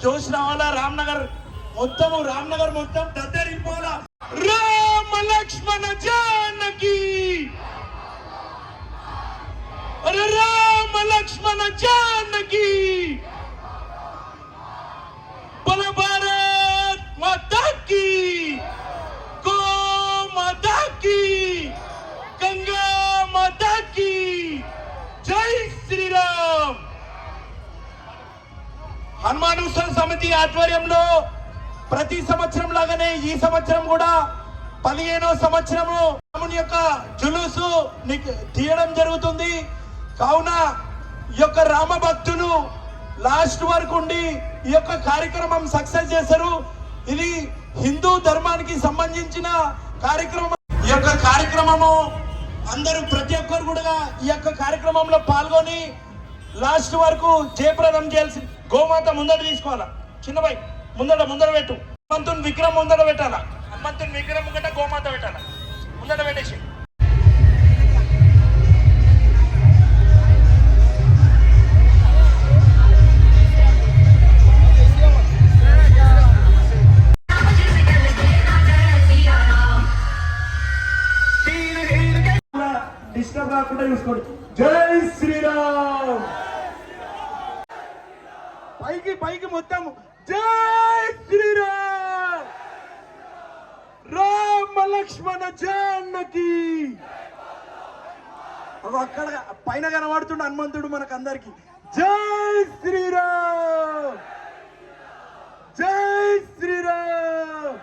జోష్ రావాలా. రామ్నగర్ మొత్తం దద్దరిపోవాలా. రామ లక్ష్మణ జానకి, రామ లక్ష్మణ జానకి, బల భారత్ మాతా కీ, గో మాతా కీ, గంగా మాతా కీ, జై శ్రీరామ్. హనుమాన్ ఉత్సవ సమితి ఆధ్వర్యంలో ప్రతి సంవత్సరం లాగానే ఈ సంవత్సరం కూడా 15వ సంవత్సరము రాముని యొక్క జులుసు తీయడం జరుగుతుంది. కావున ఈ యొక్క రామ భక్తులు లాస్ట్ వరకు ఉండి ఈ యొక్క కార్యక్రమం సక్సెస్ చేశారు. ఇది హిందూ ధర్మానికి సంబంధించిన కార్యక్రమం. ఈ యొక్క కార్యక్రమము అందరూ ప్రతి ఒక్కరు కూడా ఈ యొక్క కార్యక్రమంలో పాల్గొని లాస్ట్ వరకు జయప్రదం చేయాల్సి. గోమాత ముందర తీసుకోవాలా. చిన్నబాయ్ ముందర పెట్టు. హనుమంతుని విగ్రహం ముందర పెట్టాలా. హనుమంతుని విగ్రహం కంటే గోమాత పెట్టాలా. ముందర పెట్టేసి డిస్టర్బ్ కాకుండా చూసుకోండి. జై శ్రీరామ్. పైకి మొత్తం జై శ్రీరామ్. రామ లక్ష్మణ జానకి. అక్కడ పైన కనబడుతుండ హనుమంతుడు మనకందరికి. జై శ్రీరామ్, జై శ్రీరామ్.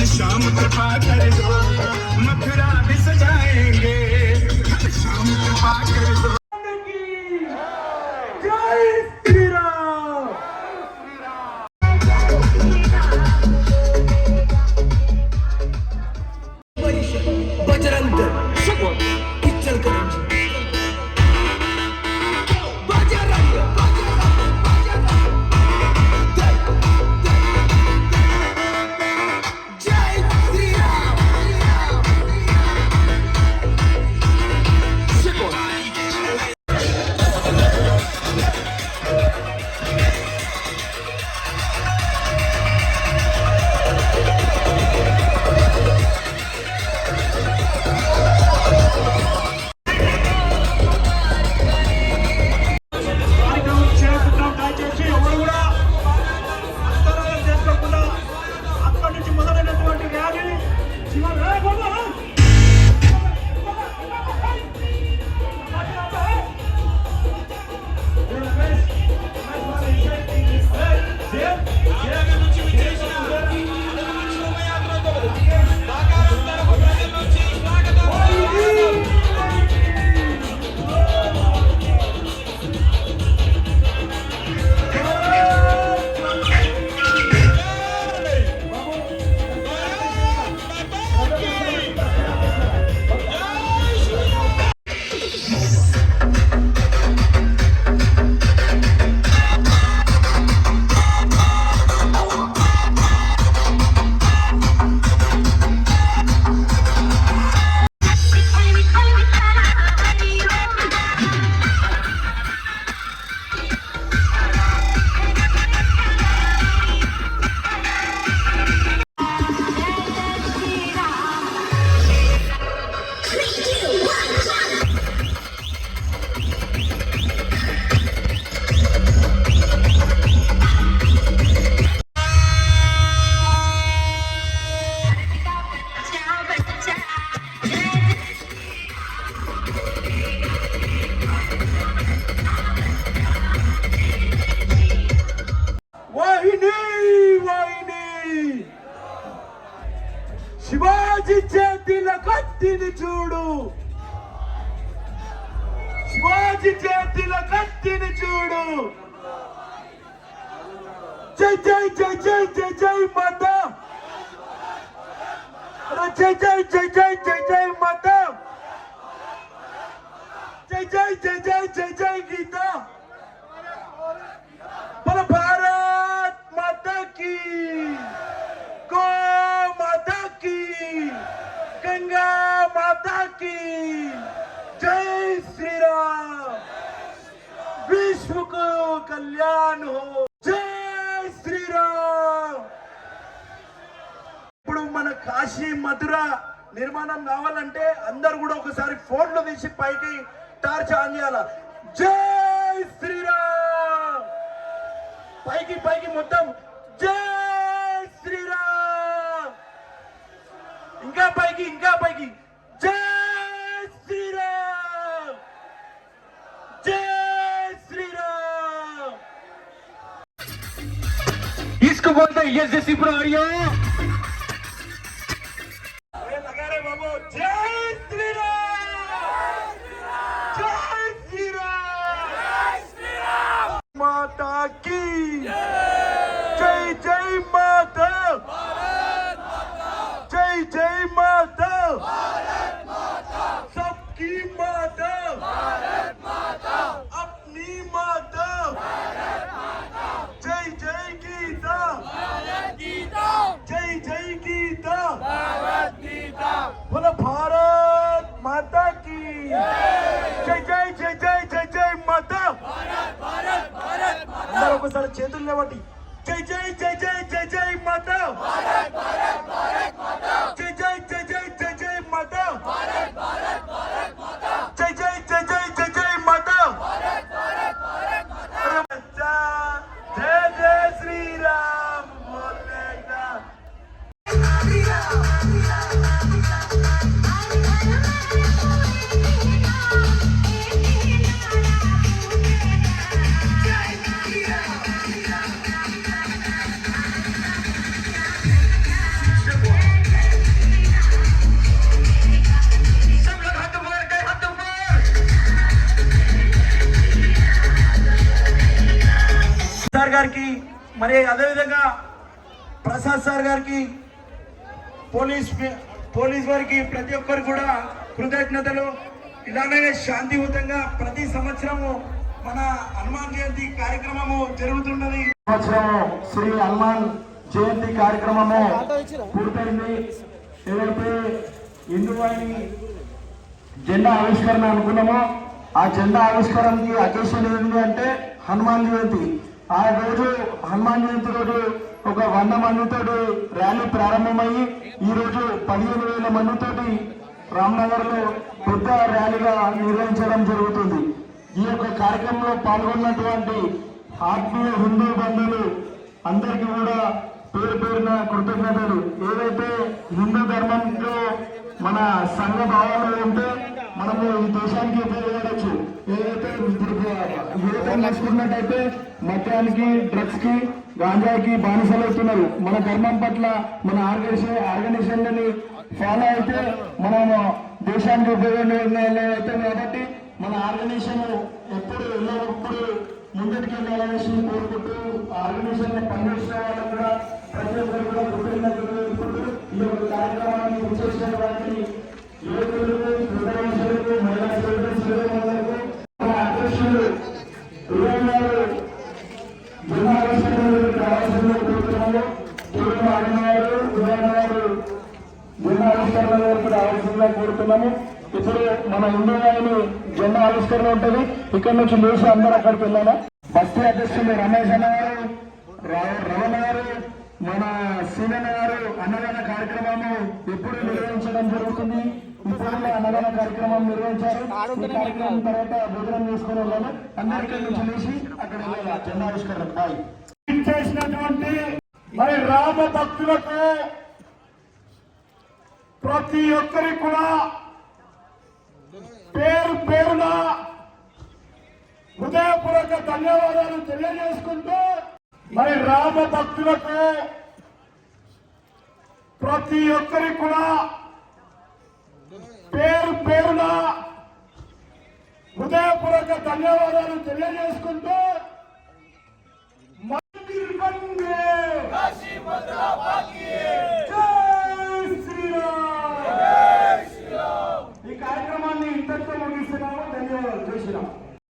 श्याम कृपा कर दो, मथुरा भी सजाएंगे, श्याम कृपा कर दो। जय श्री राम। बजरंग शगुन किचल करंजी శివాజీ చేతిల కత్తిని చూడు, శివాజీ చేతిల కత్తిని చూడు. జై జై జై జై జై జై మాతా, జై జై జై జై జై జై మాతా, జై జై జై జై జై జై గీతా. మన భారత్ మాతా की, गौ माता की, गंगा माता की, जय श्री राम. विश्व को कल्याण हो, जय श्री राम. ఇప్పుడు మన కాశీ మధుర నిర్మాణం కావాలంటే అందరు కూడా ఒకసారి ఫోన్లు తీసి పైకి టార్చ్ ఆన్ చేయాల. జై శ్రీరామ్. పైకి పైకి మొత్తం జై శ్రీరామ్. ఇంకా పైకి ఇంకా పైకి జై శ్రీరామ్, జై శ్రీరామ్. इसको बोलते हैं ये जैसी प्रहरियों. लगा रे बाबू. जय श्रीराम, जय श्रीराम. माता की जय जय माता, जय जय माता, सबकी माता, अपनी माता. जय जय गीता, जय जय गीता. बोलो भारत माता की जय जय जय जय जय जय माता. అందరూ ఒకసారి చేతులు లేవటి. जय जय जय जय जय जय माता, जय जय जय जय जय जय माता, जय जय जय जय जय जय माता. जय जय श्री राम बोलेगा. సార్ గారికి మరి అదేవిధంగా ప్రసాద్ సార్ గారికి, పోలీస్ వారికి ప్రతి ఒక్కరు కూడా కృతజ్ఞతలు. ఇలానే శాంతియుతంగా ప్రతి సంవత్సరము మన హనుమాన్ జయంతి కార్యక్రమము జరుగుతున్నది. సంవత్సరము శ్రీ హనుమాన్ జయంతి కార్యక్రమము పూర్తయింది. ఏదైతే హిందువాణి జెండా ఆవిష్కరణ అనుకున్నామో ఆ జెండా ఆవిష్కరణకి అకేషన్ ఏంటి అంటే హనుమాన్ జయంతి. ఆ రోజు హనుమాన్ జయంతి రోజు ఒక 100 మందితో ర్యాలీ ప్రారంభమయ్యి ఈ రోజు 15,000 మందితోటి రామ్నగర్ లో పెద్ద ర్యాలీగా నిర్వహించడం జరుగుతుంది. ఈ యొక్క కార్యక్రమంలో పాల్గొన్నటువంటి ఆత్మీయ హిందూ బంధువులు అందరికీ కూడా పేరు పేరున కృతజ్ఞతలు. ఏదైతే హిందూ ధర్మంలో మన సంఘ భావాలు ఉంటే మనము ఈ దేశానికి ఉపయోగపడచ్చు. ఏదైతే నడుచుకున్నట్టయితే మద్యానికి, డ్రగ్స్ కి, గాంజాకి బానిసలవుతున్నారు. మన ధర్మం పట్ల మన ఆర్గనైజేషన్లని ఫాలో అయితే మనం దేశానికి ఉపయోగపడే అవుతాం. కాబట్టి మన ఆర్గనైజేషన్ ఎప్పుడు ఎల్లప్పుడు ముందటికి వెళ్ళాలనేసి కోరుకుంటూ ఆర్గనైజేషన్ పనిచేసిన వాళ్ళకు కూడా ప్రతి ఒక్కరు కూడా కృతజ్ఞతలు తెలుపుకుంటూ ఈ యొక్క కార్యక్రమాన్ని చేసిన వారికి యువకులకు, ప్రజలకు, మహిళా సోదరులకు, మన అధ్యక్షులు కావాల్సిన కోరుతున్నాము. పూర్వ అడినారు జెండా ఆవిష్కరణ కూడా ఆవశ్యంగా కోరుతున్నాము. ఇప్పుడు మన ఇండియాని జెండా ఆవిష్కరణ ఉంటుంది. ఇక్కడ నుంచి లేచి అందరూ అక్కడికి వెళ్ళాలా. బస్తీ అధ్యక్షులు రమేష్ అన్న గారు, రమణ గారు, మన సీనన్న గారు అన్నదాన కార్యక్రమము ఎప్పుడు నిర్వహించడం జరుగుతుంది. ఇప్పుడు అన్నదాన కార్యక్రమం నిర్వహించారు. ఈ కార్యక్రమం తర్వాత భోజనం చేసుకుని వెళ్ళాలి. అందరికీ నుంచి లేచి అక్కడ వెళ్ళాలి జెండా ఆవిష్కరణ. చేసినటువంటి మరి రామ భక్తులకు ప్రతి ఒక్కరికి కూడా పేరు పేరున హృదయపూర్వక ధన్యవాదాలు తెలియజేసుకుంటూ మరి రామ భక్తులకు ప్రతి ఒక్కరికి కూడా పేరు పేరున హృదయపూర్వక ధన్యవాదాలు తెలియజేసుకుంటూ